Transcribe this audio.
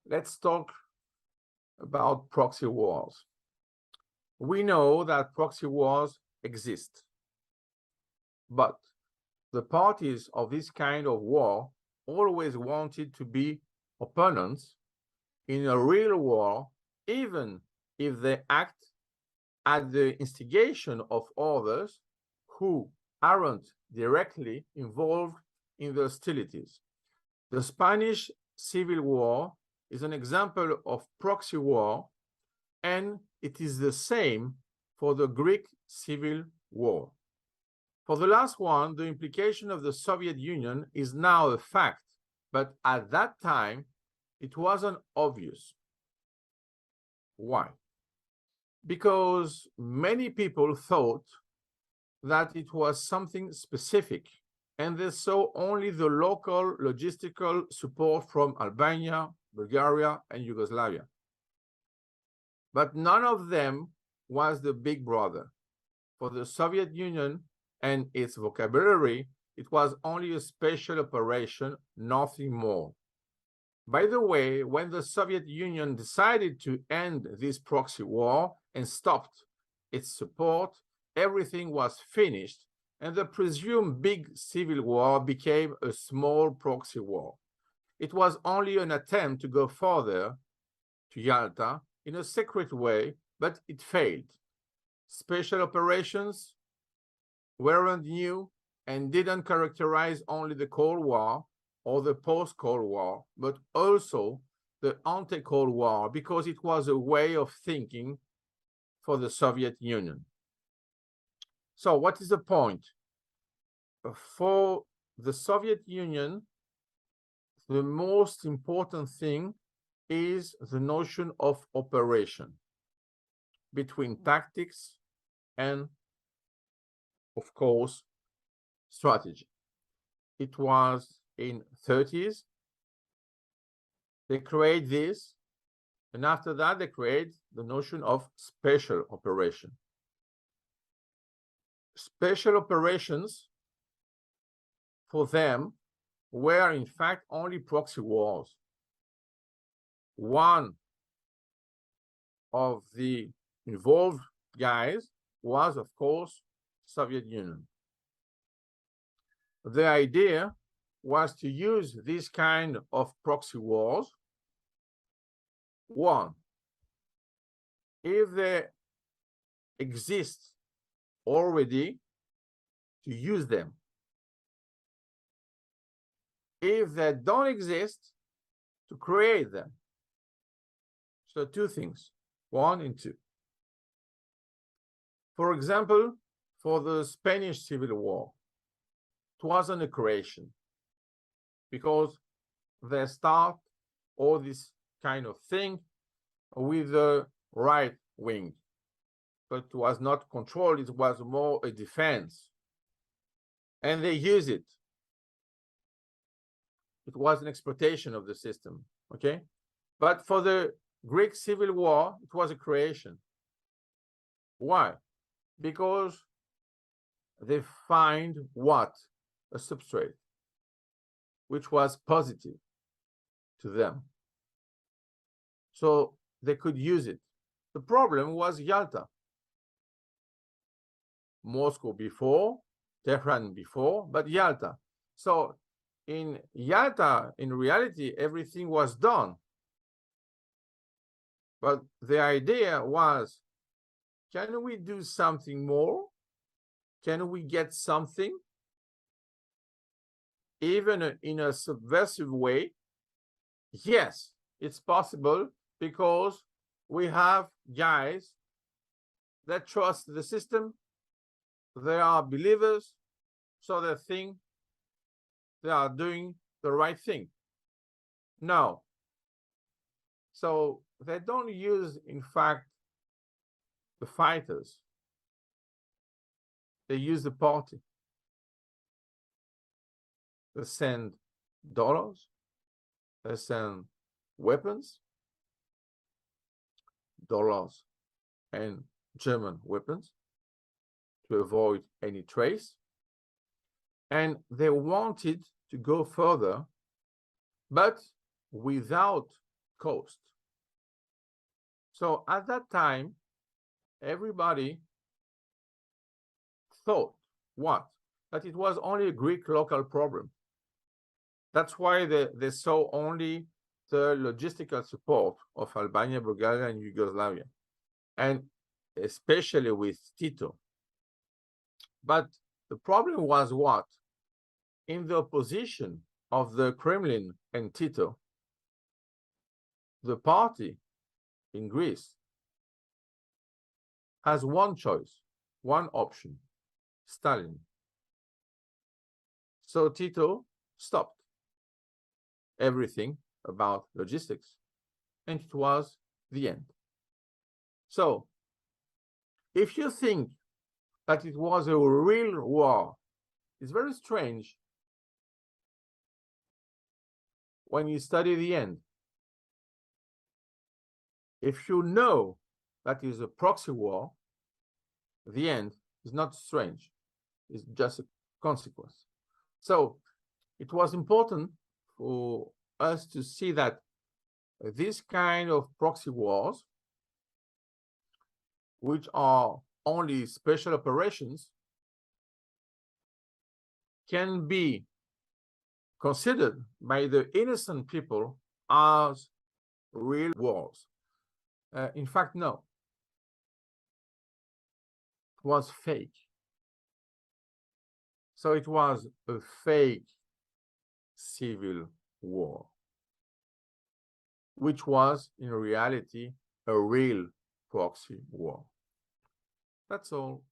Let's talk about proxy wars. We know that proxy wars exist, but the parties of this kind of war always wanted to be opponents in a real war, even if they act at the instigation of others who aren't directly involved in the hostilities. The Spanish Civil War is an example of proxy war, and it is the same for the Greek Civil War. For the last one, the implication of the Soviet Union is now a fact, but at that time, it wasn't obvious. Why? Because many people thought that it was something specific, and they saw only the local logistical support from Albania, Bulgaria, and Yugoslavia. But none of them was the big brother. For the Soviet Union and its vocabulary, it was only a special operation, nothing more. By the way, when the Soviet Union decided to end this proxy war and stopped its support, everything was finished, and the presumed big civil war became a small proxy war. It was only an attempt to go further to Yalta in a secret way, but it failed. Special operations weren't new and didn't characterize only the Cold War or the post-Cold War, but also the ante-Cold War, because it was a way of thinking for the Soviet Union. So what is the point? For the Soviet Union, the most important thing is the notion of operation between tactics and, of course, strategy. It was in 30s, they create this, and after that, they create the notion of special operation. Special operations for them were in fact only proxy wars. One of the involved guys was, of course, Soviet Union. The idea was to use this kind of proxy wars. One, if they exist already, to use them. If they don't exist, to create them. So two things, 1 and 2. For example, for the Spanish Civil War, it wasn't a creation, because they start all this kind of thing with the right wing. But it was not controlled, it was more a defense. And they use it. It was an exploitation of the system, okay? But for the Greek Civil War, it was a creation. Why? Because they find what? A substrate, which was positive to them. So they could use it. The problem was Yalta. Moscow before, Tehran before, but Yalta. So in Yalta, in reality, everything was done. But the idea was, can we do something more? Can we get something? Even in a subversive way? Yes, it's possible, because we have guys that trust the system. They are believers, so they think they are doing the right thing. No. So they don't use, in fact, the fighters. They use the party. They send dollars. They send weapons, dollars and German weapons, to avoid any trace. And they wanted to go further, but without coast. So at that time, everybody thought what? That it was only a Greek local problem. That's why they saw only the logistical support of Albania, Bulgaria, and Yugoslavia, and especially with Tito. But the problem was what? In the opposition of the Kremlin and Tito, the party in Greece has one choice, one option, Stalin. So Tito stopped everything about logistics, and it was the end. So if you think that it was a real war, it's very strange when you study the end. If you know that is a proxy war, the end is not strange. It's just a consequence. So it was important for us to see that this kind of proxy wars, which are only special operations, can be considered by the innocent people as real wars. In fact, no. It was fake. So it was a fake civil war, which was in reality a real proxy war. That's all.